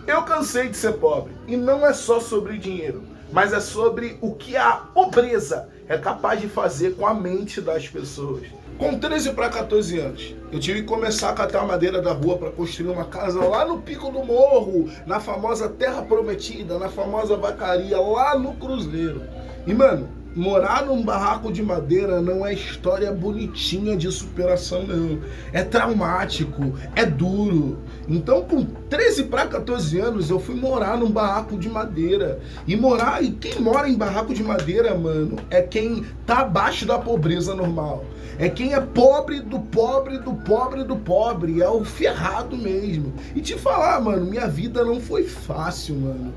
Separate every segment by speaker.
Speaker 1: Eu cansei de ser pobre. E não é só sobre dinheiro, mas é sobre o que a pobreza é capaz de fazer com a mente das pessoas. Com 13 para 14 anos, eu tive que começar a catar madeira da rua para construir uma casa lá no pico do morro, na famosa Terra Prometida, na famosa vacaria, lá no Cruzeiro. E, mano, morar num barraco de madeira não é história bonitinha de superação, não. É traumático, é duro. Então, com 13 para 14 anos, eu fui morar num barraco de madeira. E quem mora em barraco de madeira, mano, é quem tá abaixo da pobreza normal. É quem é pobre do pobre do pobre do pobre. É o ferrado mesmo. E te falar, mano, minha vida não foi fácil, mano.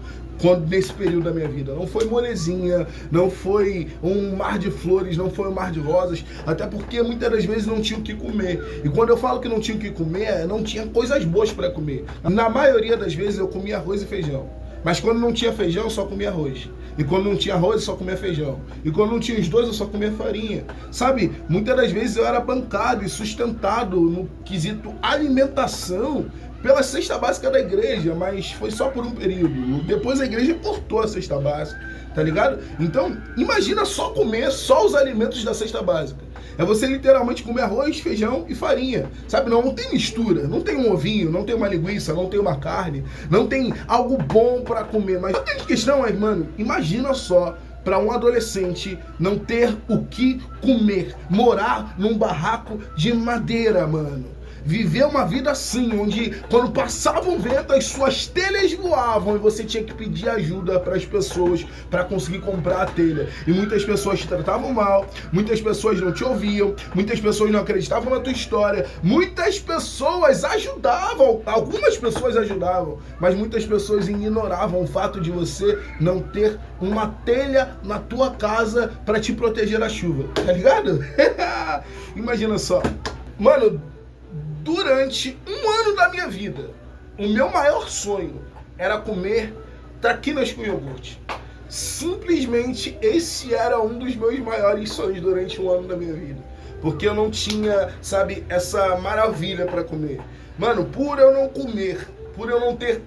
Speaker 1: Nesse período da minha vida. Não foi molezinha, não foi um mar de flores, não foi um mar de rosas, até porque muitas das vezes não tinha o que comer. E quando eu falo que não tinha o que comer, não tinha coisas boas para comer. Na maioria das vezes eu comia arroz e feijão. Mas quando não tinha feijão, eu só comia arroz. E quando não tinha arroz, eu só comia feijão. E quando não tinha os dois, eu só comia farinha. Sabe, muitas das vezes eu era bancado e sustentado no quesito alimentação pela cesta básica da igreja, mas foi só por um período. Depois a igreja cortou a cesta básica, tá ligado? Então, imagina só comer só os alimentos da cesta básica. É você literalmente comer arroz, feijão e farinha, sabe? Não tem mistura, não tem um ovinho, não tem uma linguiça, não tem uma carne, não tem algo bom pra comer. Mas a grande questão é, mano, imagina só para um adolescente não ter o que comer, morar num barraco de madeira, mano. Viver uma vida assim, onde quando passava um vento as suas telhas voavam e você tinha que pedir ajuda para as pessoas para conseguir comprar a telha. E muitas pessoas te tratavam mal, muitas pessoas não te ouviam, muitas pessoas não acreditavam na tua história, muitas pessoas ajudavam, algumas pessoas ajudavam, mas muitas pessoas ignoravam o fato de você não ter uma telha na tua casa para te proteger da chuva, tá ligado? Imagina só, mano. Durante um ano da minha vida, o meu maior sonho era comer traquinas com iogurte. Simplesmente esse era um dos meus maiores sonhos durante um ano da minha vida. Porque eu não tinha, sabe, essa maravilha para comer. Mano, por eu não comer, por eu não ter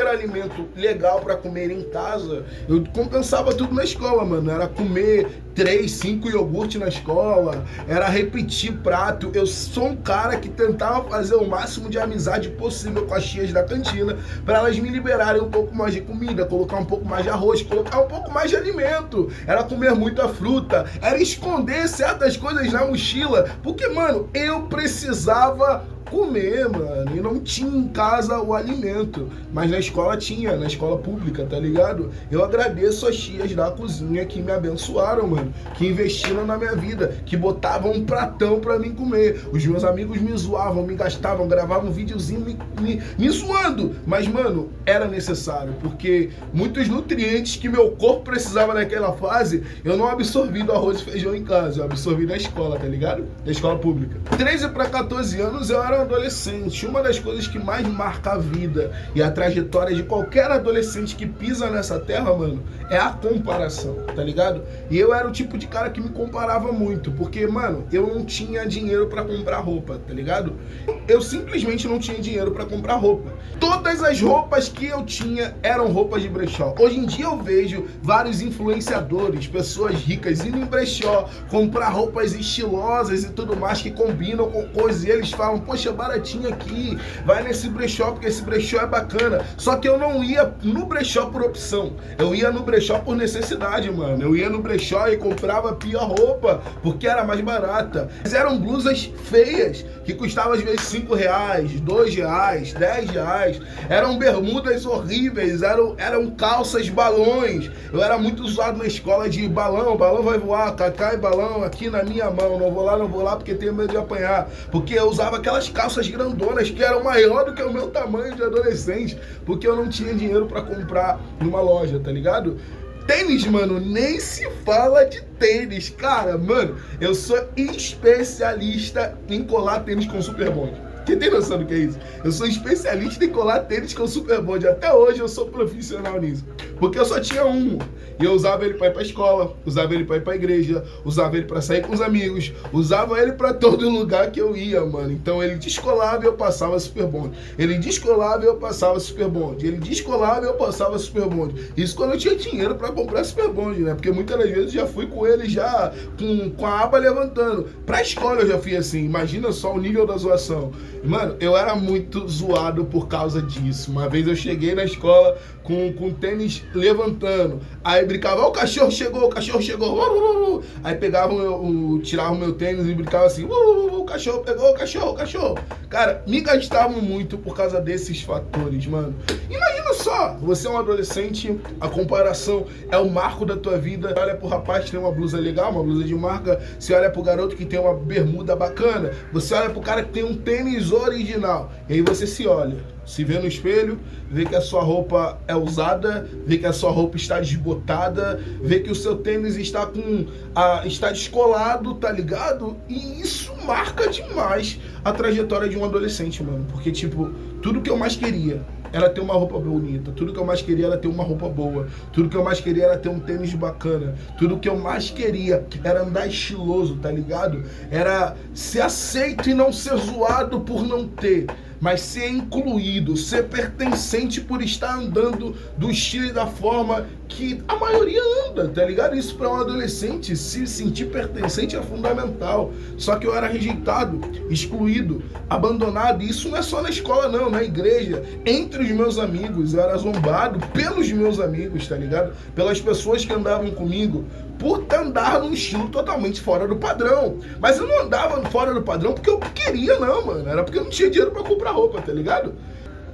Speaker 1: alimento legal para comer em casa, eu compensava tudo na escola, mano. Era comer 3, 5 iogurte na escola, era repetir prato. Eu sou um cara que tentava fazer o máximo de amizade possível com as tias da cantina para elas me liberarem um pouco mais de comida, colocar um pouco mais de arroz, colocar um pouco mais de alimento. Era comer muita fruta, era esconder certas coisas na mochila, porque, mano, eu precisava comer, mano, e não tinha em casa o alimento, mas na escola tinha, na escola pública, tá ligado? Eu agradeço as tias da cozinha que me abençoaram, mano, que investiram na minha vida, que botavam um pratão pra mim comer. Os meus amigos me zoavam, me gastavam, gravavam um videozinho me zoando, mas, mano, era necessário, porque muitos nutrientes que meu corpo precisava naquela fase, eu não absorvi do arroz e feijão em casa, eu absorvi da escola, tá ligado? Da escola pública. 13 para 14 anos eu era um adolescente. Uma das coisas que mais marca a vida e a trajetória de qualquer adolescente que pisa nessa terra, mano, é a comparação, tá ligado? E eu era o tipo de cara que me comparava muito, porque, mano, eu não tinha dinheiro pra comprar roupa, tá ligado? Eu simplesmente não tinha dinheiro pra comprar roupa. Todas as roupas que eu tinha eram roupas de brechó. Hoje em dia eu vejo vários influenciadores, pessoas ricas indo em brechó, comprar roupas estilosas e tudo mais que combinam com coisas, e eles falam, poxa, baratinho aqui, vai nesse brechó porque esse brechó é bacana. Só que eu não ia no brechó por opção, eu ia no brechó por necessidade, mano. Eu ia no brechó e comprava a pior roupa porque era mais barata. Mas eram blusas feias que custavam às vezes R$5, R$2, R$10. Eram bermudas horríveis, eram calças balões. Eu era muito usado na escola de balão vai voar, cacá e balão aqui na minha mão. Não vou lá porque tenho medo de apanhar. Porque eu usava aquelas calças grandonas que eram maior do que o meu tamanho de adolescente, porque eu não tinha dinheiro pra comprar numa loja, tá ligado? Tênis, mano, nem se fala de tênis, cara, mano, eu sou especialista em colar tênis com super bonde. Você tem noção do que é isso? Eu sou especialista em colar tênis com Super Bond. Até hoje eu sou profissional nisso. Porque eu só tinha um. E eu usava ele pra ir pra escola, usava ele pra ir pra igreja, usava ele pra sair com os amigos, usava ele pra todo lugar que eu ia, mano. Então ele descolava e eu passava Super Bond. Ele descolava e eu passava Super Bond. Ele descolava e eu passava Super Bond. Isso quando eu tinha dinheiro pra comprar Super Bond, né? Porque muitas das vezes eu já fui com ele já com a aba levantando. Pra escola eu já fui assim. Imagina só o nível da zoação. Mano, eu era muito zoado por causa disso. Uma vez eu cheguei na escola com o tênis levantando. Aí brincava, o cachorro chegou, o cachorro chegou. Aí pegava, tirava o meu tênis e brincava assim, o cachorro pegou, o cachorro. Cara, me gastavam muito por causa desses fatores, mano. Imagina só, você é um adolescente, a comparação é o marco da tua vida. Você olha pro rapaz que tem uma blusa legal, uma blusa de marca. Você olha pro garoto que tem uma bermuda bacana. Você olha pro cara que tem um tênis original. E aí você se olha. Se vê no espelho, vê que a sua roupa é usada, vê que a sua roupa está desbotada, vê que o seu tênis está está descolado, tá ligado? E isso marca demais a trajetória de um adolescente, mano. Porque, tipo, tudo que eu mais queria era ter uma roupa bonita, tudo que eu mais queria era ter uma roupa boa, tudo que eu mais queria era ter um tênis bacana, tudo que eu mais queria era andar estiloso, tá ligado? Era ser aceito e não ser zoado por não ter, mas ser incluído, ser pertencente por estar andando do estilo e da forma que a maioria anda, tá ligado? Isso para um adolescente, se sentir pertencente é fundamental. Só que eu era rejeitado, excluído, abandonado, e isso não é só na escola não, na igreja, entre os meus amigos, eu era zombado pelos meus amigos, tá ligado? Pelas pessoas que andavam comigo, por andar num estilo totalmente fora do padrão. Mas eu não andava fora do padrão porque eu queria não, mano, era porque eu não tinha dinheiro pra comprar roupa, tá ligado?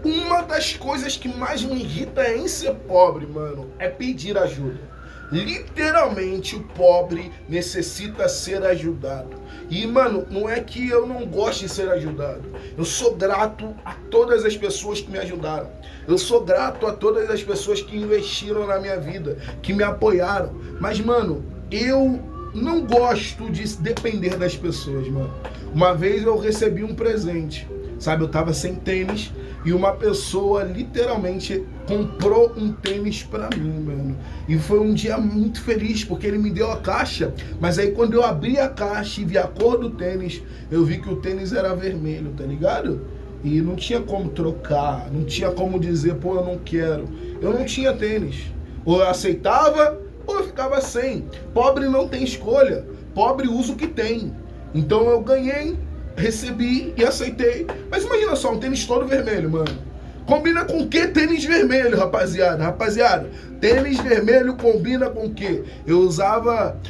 Speaker 1: Uma das coisas que mais me irrita em ser pobre, mano, é pedir ajuda. Literalmente o pobre necessita ser ajudado. E, mano, não é que eu não goste de ser ajudado. Eu sou grato a todas as pessoas que me ajudaram. Eu sou grato a todas as pessoas que investiram na minha vida, que me apoiaram. Mas, mano, eu não gosto de depender das pessoas, mano. Uma vez eu recebi um presente, sabe? Eu tava sem tênis e uma pessoa literalmente comprou um tênis pra mim, mano. E foi um dia muito feliz, porque ele me deu a caixa, mas aí quando eu abri a caixa e vi a cor do tênis, eu vi que o tênis era vermelho, tá ligado? E não tinha como trocar, não tinha como dizer, pô, eu não quero. Eu não tinha tênis. Ou eu aceitava, ou eu ficava sem. Pobre não tem escolha. Pobre usa o que tem. Então eu ganhei, recebi e aceitei. Mas imagina só, um tênis todo vermelho, mano. Combina com o que tênis vermelho, rapaziada? Rapaziada, tênis vermelho combina com o quê? Eu usava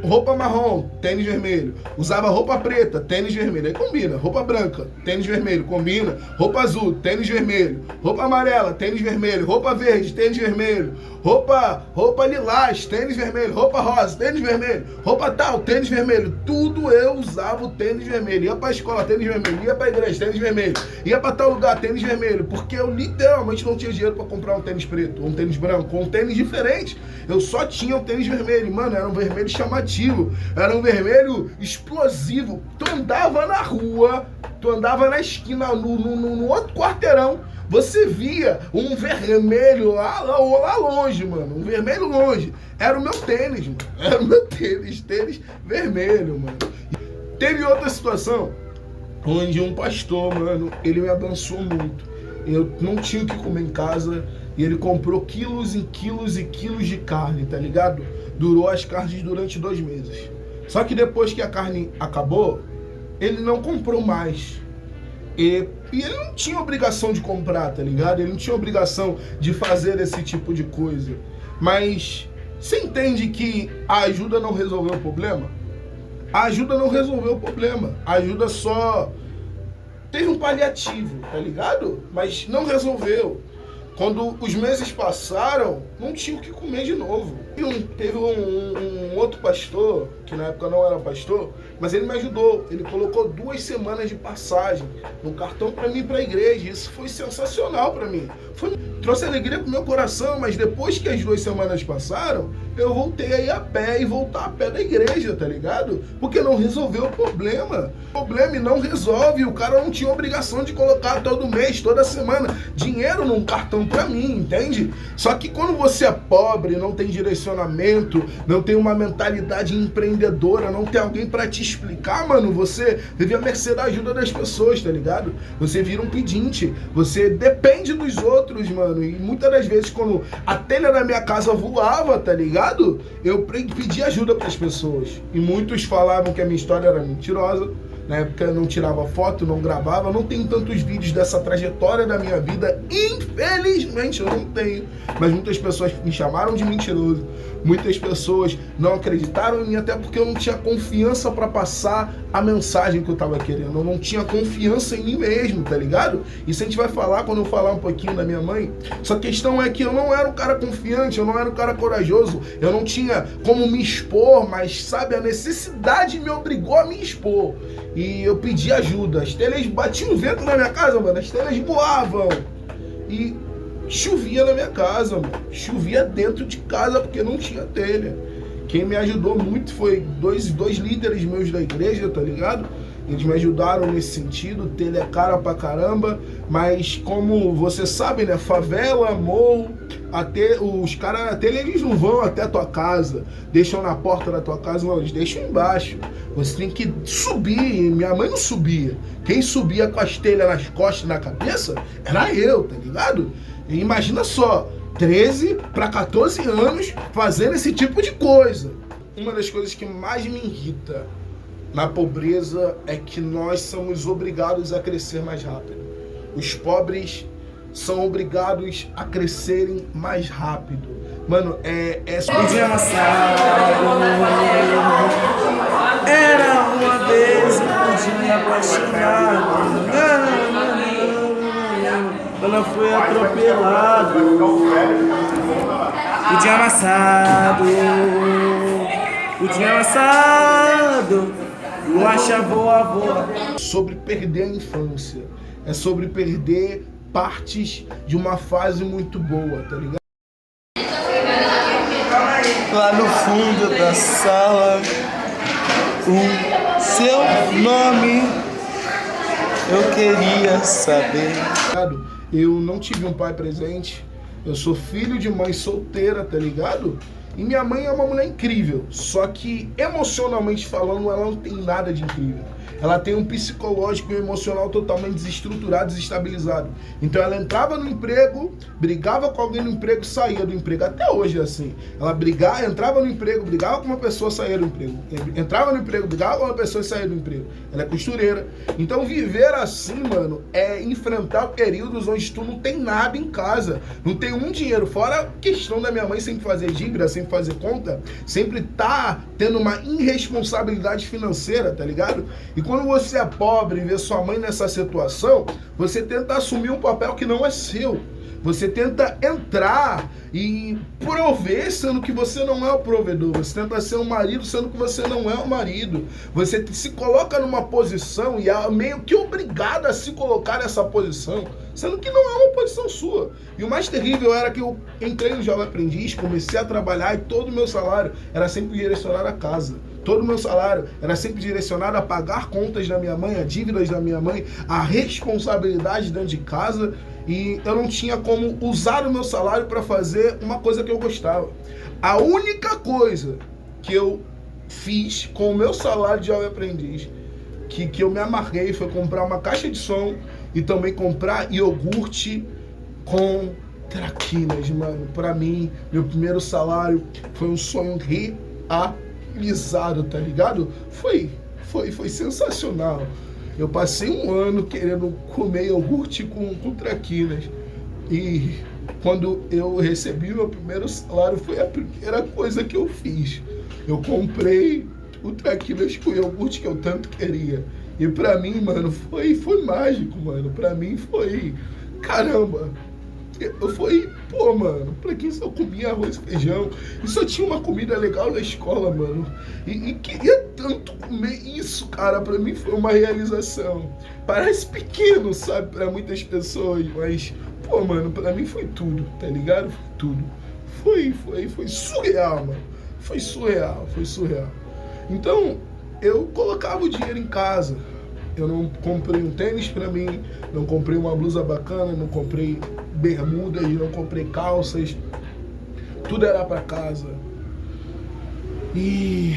Speaker 1: roupa marrom, tênis vermelho. Usava roupa preta, tênis vermelho. Aí combina. Roupa branca, tênis vermelho, combina. Roupa azul, tênis vermelho. Roupa amarela, tênis vermelho. Roupa verde, tênis vermelho. Roupa lilás, tênis vermelho. Roupa rosa, tênis vermelho. Roupa tal, tênis vermelho. Tudo eu usava o tênis vermelho. Ia pra escola, tênis vermelho. Ia pra igreja, tênis vermelho. Ia pra tal lugar, tênis vermelho. Porque eu literalmente não tinha dinheiro pra comprar um tênis preto, um tênis branco, um tênis diferente. Eu só tinha um tênis vermelho. Mano, era um vermelho chamativo. Era um vermelho explosivo. Tu andava na rua, tu andava na esquina, no outro quarteirão, você via um vermelho lá longe, mano. Um vermelho longe. Era o meu tênis, mano. Era o meu tênis vermelho, mano. Teve outra situação onde um pastor, mano, ele me abençoou muito. Eu não tinha o que comer em casa e ele comprou quilos e quilos e quilos de carne, tá ligado? Durou as carnes durante 2 meses. Só que depois que a carne acabou, ele não comprou mais. E ele não tinha obrigação de comprar, tá ligado? Ele não tinha obrigação de fazer esse tipo de coisa. Mas você entende que a ajuda não resolveu o problema? A ajuda não resolveu o problema. A ajuda só teve um paliativo, tá ligado? Mas não resolveu. Quando os meses passaram, não tinha o que comer de novo. E teve um outro pastor que na época não era pastor, mas ele me ajudou. Ele colocou 2 semanas de passagem no cartão para mim ir para a igreja. Isso foi sensacional para mim. Trouxe alegria pro meu coração, mas depois que as 2 semanas passaram, eu voltei a ir a pé e voltar a pé da igreja, tá ligado? Porque não resolveu o problema. O problema não resolve. O cara não tinha obrigação de colocar todo mês, toda semana, dinheiro num cartão pra mim, entende? Só que quando você é pobre, não tem direcionamento, não tem uma mentalidade empreendedora, não tem alguém pra te explicar, mano, você vive à mercê da ajuda das pessoas, tá ligado? Você vira um pedinte, você depende dos outros, mano. E muitas das vezes, quando a telha da minha casa voava, tá ligado? Eu pedi ajuda pras pessoas. E muitos falavam que a minha história era mentirosa. Na época eu não tirava foto, não gravava, não tenho tantos vídeos dessa trajetória da minha vida. Infelizmente eu não tenho. Mas muitas pessoas me chamaram de mentiroso. Muitas pessoas não acreditaram em mim, até porque eu não tinha confiança para passar a mensagem que eu tava querendo. Eu não tinha confiança em mim mesmo, tá ligado? Isso a gente vai falar quando eu falar um pouquinho da minha mãe. Só que a questão é que eu não era um cara confiante, eu não era um cara corajoso, eu não tinha como me expor, mas sabe, a necessidade me obrigou a me expor. E eu pedi ajuda. As telhas batiam vento na minha casa, mano. As telhas voavam. E chovia na minha casa, mano. Chovia dentro de casa porque não tinha telha. Quem me ajudou muito foi dois líderes meus da igreja, tá ligado? Eles me ajudaram nesse sentido. Telha é cara pra caramba. Mas como você sabe, né? Favela, morro, até os caras na telha, eles não vão até a tua casa, deixam na porta da tua casa, não, eles deixam embaixo. Você tem que subir. Minha mãe não subia. Quem subia com as telhas nas costas e na cabeça era eu, tá ligado? E imagina só, 13 para 14 anos fazendo esse tipo de coisa. Uma das coisas que mais me irrita na pobreza é que nós somos obrigados a crescer mais rápido. Os pobres são obrigados a crescerem mais rápido. Mano,
Speaker 2: Um dia amassado, era uma vez um dia apaixonado. Ela foi atropelado. O dia amassado, o dia amassado, lua voa.
Speaker 1: Sobre perder a infância. É sobre perder partes de uma fase muito boa, tá ligado?
Speaker 2: Lá no fundo da sala, o seu nome eu queria saber.
Speaker 1: Eu não tive um pai presente, eu sou filho de mãe solteira, tá ligado? E minha mãe é uma mulher incrível, só que emocionalmente falando ela não tem nada de incrível. Ela tem um psicológico e um emocional totalmente desestruturado, desestabilizado. Então ela entrava no emprego, brigava com alguém no emprego, saía do emprego. Até hoje é assim. Ela entrava no emprego, brigava com uma pessoa, saía do emprego. Entrava no emprego, brigava com uma pessoa e saía do emprego. Ela é costureira. Então viver assim, mano, é enfrentar períodos onde tu não tem nada em casa. Não tem um dinheiro. Fora a questão da minha mãe sempre fazer dívida, sempre fazer conta, sempre tá tendo uma irresponsabilidade financeira, tá ligado? E quando você é pobre e vê sua mãe nessa situação, você tenta assumir um papel que não é seu. Você tenta entrar e prover, sendo que você não é o provedor. Você tenta ser um marido, sendo que você não é o marido. Você se coloca numa posição e é meio que obrigado a se colocar nessa posição, sendo que não é uma posição sua. E o mais terrível era que eu entrei no Jovem Aprendiz, comecei a trabalhar e todo o meu salário era sempre direcionado à casa. Todo o meu salário era sempre direcionado a pagar contas da minha mãe, a dívidas da minha mãe, a responsabilidade dentro de casa. E eu não tinha como usar o meu salário para fazer uma coisa que eu gostava. A única coisa que eu fiz com o meu salário de jovem aprendiz, que eu me amarguei, foi comprar uma caixa de som e também comprar iogurte com traquinas, mano. Para mim, meu primeiro salário foi um sonho realizado, tá ligado? Foi sensacional. Eu passei um ano querendo comer iogurte com traquinas. E quando eu recebi meu primeiro salário, foi a primeira coisa que eu fiz. Eu comprei o traquinas com iogurte que eu tanto queria. E pra mim, mano, foi mágico, mano. Pra mim foi... Caramba! Pô, mano, pra quem só comia arroz e feijão e só tinha uma comida legal na escola, mano. E queria tanto comer isso, cara. Pra mim foi uma realização. Parece pequeno, sabe, pra muitas pessoas, mas, pô, mano, pra mim foi tudo, tá ligado? Foi tudo. Foi surreal, mano. Foi surreal. Então, eu colocava o dinheiro em casa. Eu não comprei um tênis pra mim, não comprei uma blusa bacana, não comprei bermudas, não comprei calças. Tudo era pra casa. E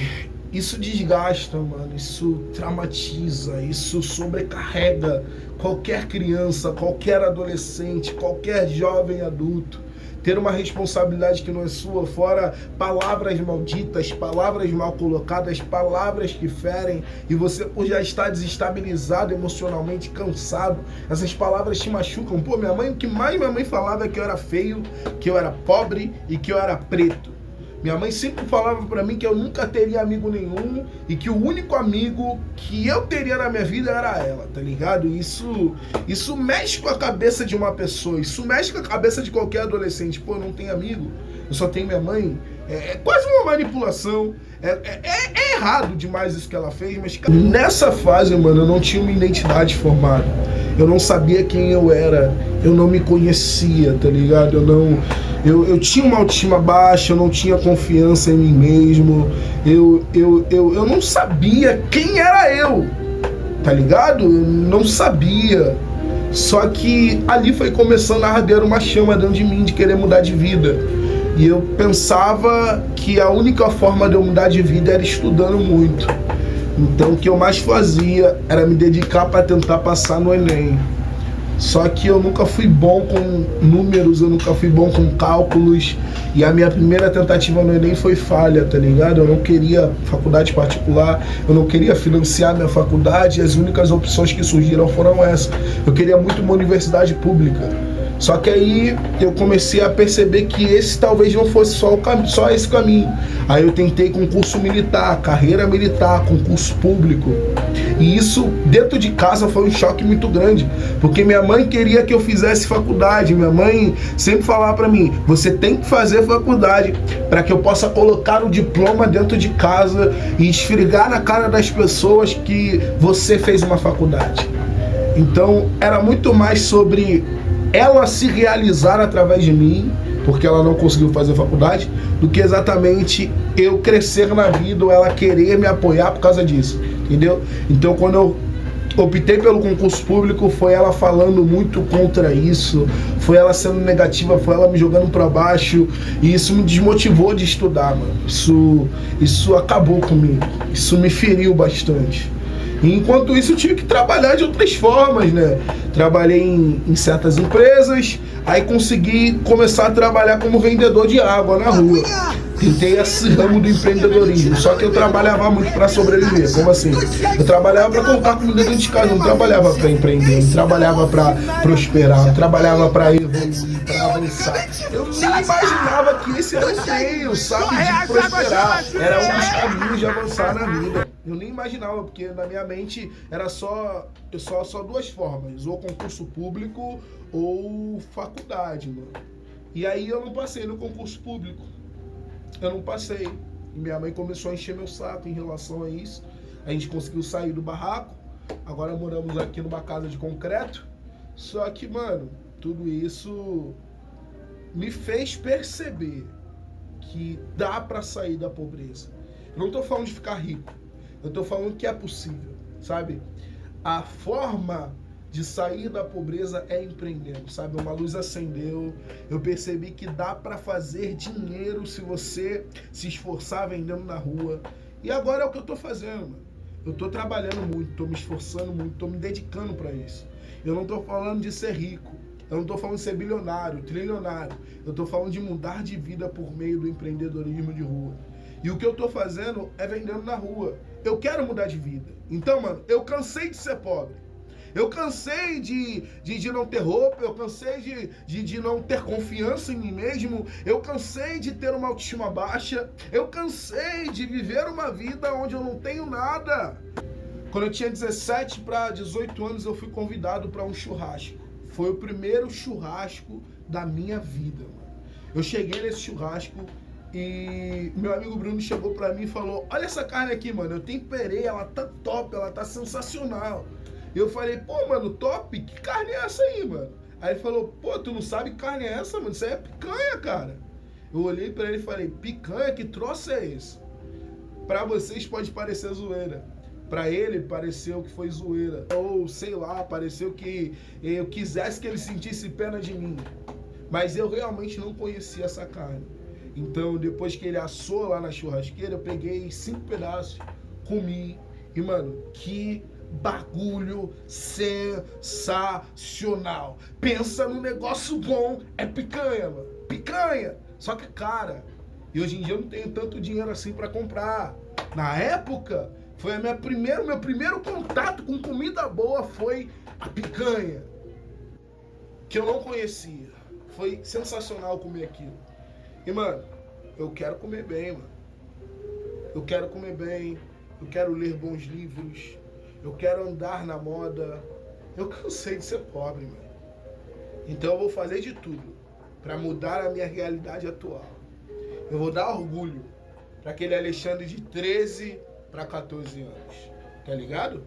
Speaker 1: isso desgasta, mano. Isso traumatiza, isso sobrecarrega qualquer criança, qualquer adolescente, qualquer jovem adulto. Ter uma responsabilidade que não é sua, fora palavras malditas, palavras mal colocadas, palavras que ferem, e você por já estar desestabilizado emocionalmente, cansado, essas palavras te machucam. Pô, o que mais minha mãe falava é que eu era feio, que eu era pobre e que eu era preto. Minha mãe sempre falava pra mim que eu nunca teria amigo nenhum e que o único amigo que eu teria na minha vida era ela, tá ligado? Isso mexe com a cabeça de uma pessoa, isso mexe com a cabeça de qualquer adolescente. Pô, eu não tenho amigo, eu só tenho minha mãe. É quase uma manipulação. É errado demais isso que ela fez, mas nessa fase, mano, eu não tinha uma identidade formada. Eu não sabia quem eu era, eu não me conhecia, tá ligado? Eu tinha uma autoestima baixa, eu não tinha confiança em mim mesmo, eu não sabia quem era eu, tá ligado? Eu não sabia. Só que ali foi começando a arder uma chama dentro de mim de querer mudar de vida. E eu pensava que a única forma de eu mudar de vida era estudando muito. Então o que eu mais fazia era me dedicar para tentar passar no Enem. Só que eu nunca fui bom com números, eu nunca fui bom com cálculos. E a minha primeira tentativa no Enem foi falha, tá ligado? Eu não queria faculdade particular, eu não queria financiar minha faculdade, e as únicas opções que surgiram foram essas. Eu queria muito uma universidade pública. Só que aí eu comecei a perceber que esse talvez não fosse só esse caminho. Aí eu tentei concurso militar, carreira militar, concurso público. E isso dentro de casa foi um choque muito grande, porque minha mãe queria que eu fizesse faculdade. Minha mãe sempre falava pra mim: você tem que fazer faculdade para que eu possa colocar o diploma dentro de casa e esfregar na cara das pessoas que você fez uma faculdade. Então era muito mais sobre ela se realizar através de mim, porque ela não conseguiu fazer faculdade, do que exatamente eu crescer na vida ou ela querer me apoiar por causa disso, entendeu? Então quando eu optei pelo concurso público, foi ela falando muito contra isso, foi ela sendo negativa, foi ela me jogando pra baixo, e isso me desmotivou de estudar, mano. Isso acabou comigo, isso me feriu bastante. E enquanto isso eu tive que trabalhar de outras formas, né? Trabalhei em certas empresas, aí consegui começar a trabalhar como vendedor de água na rua. Tentei esse ramo do empreendedorismo, só que eu trabalhava muito para sobreviver. Como assim? Eu trabalhava para colocar comida dentro de casa, não trabalhava para empreender, não trabalhava para prosperar, não trabalhava para evoluir, para avançar. Eu nem imaginava que esse era o meio, sabe, de prosperar. Era um dos caminhos de avançar na vida. Eu nem imaginava, porque na minha mente era só duas formas, ou concurso público ou faculdade, mano. E aí eu não passei no concurso público. Eu não passei. E minha mãe começou a encher meu saco em relação a isso. A gente conseguiu sair do barraco. Agora moramos aqui numa casa de concreto. Só que, mano, tudo isso me fez perceber que dá pra sair da pobreza. Eu não tô falando de ficar rico. Eu tô falando que é possível, sabe? A forma de sair da pobreza é empreendendo, sabe? Uma luz acendeu, eu percebi que dá para fazer dinheiro se você se esforçar vendendo na rua. E agora é o que eu tô fazendo, mano. Eu tô trabalhando muito, tô me esforçando muito, tô me dedicando para isso. Eu não tô falando de ser rico, eu não tô falando de ser bilionário, trilionário. Eu tô falando de mudar de vida por meio do empreendedorismo de rua. E o que eu tô fazendo é vendendo na rua. Eu quero mudar de vida. Então, mano, eu cansei de ser pobre. Eu cansei de não ter roupa, eu cansei de não ter confiança em mim mesmo, eu cansei de ter uma autoestima baixa, eu cansei de viver uma vida onde eu não tenho nada. Quando eu tinha 17 para 18 anos, eu fui convidado para um churrasco. Foi o primeiro churrasco da minha vida, mano. Eu cheguei nesse churrasco e meu amigo Bruno chegou pra mim e falou: olha essa carne aqui, mano, eu temperei, ela tá top, ela tá sensacional. Eu falei: pô, mano, top, que carne é essa aí, mano? Aí ele falou: pô, tu não sabe que carne é essa, mano? Isso aí é picanha, cara. Eu olhei pra ele e falei: picanha? Que troço é esse? Pra vocês pode parecer zoeira. Pra ele pareceu que foi zoeira. Ou sei lá, pareceu que eu quisesse que ele sentisse pena de mim. Mas eu realmente não conhecia essa carne. Então, depois que ele assou lá na churrasqueira, eu peguei 5 pedaços, comi. E, mano, que bagulho sensacional. Pensa num negócio bom, é picanha, mano. Picanha. Só que, cara, e hoje em dia eu não tenho tanto dinheiro assim pra comprar. Na época, foi meu primeiro contato com comida boa foi a picanha. Que eu não conhecia. Foi sensacional comer aquilo. E, mano, eu quero comer bem, mano. Eu quero comer bem. Eu quero ler bons livros. Eu quero andar na moda. Eu cansei de ser pobre, mano. Então eu vou fazer de tudo pra mudar a minha realidade atual. Eu vou dar orgulho pra aquele Alexandre de 13 para 14 anos. Tá ligado?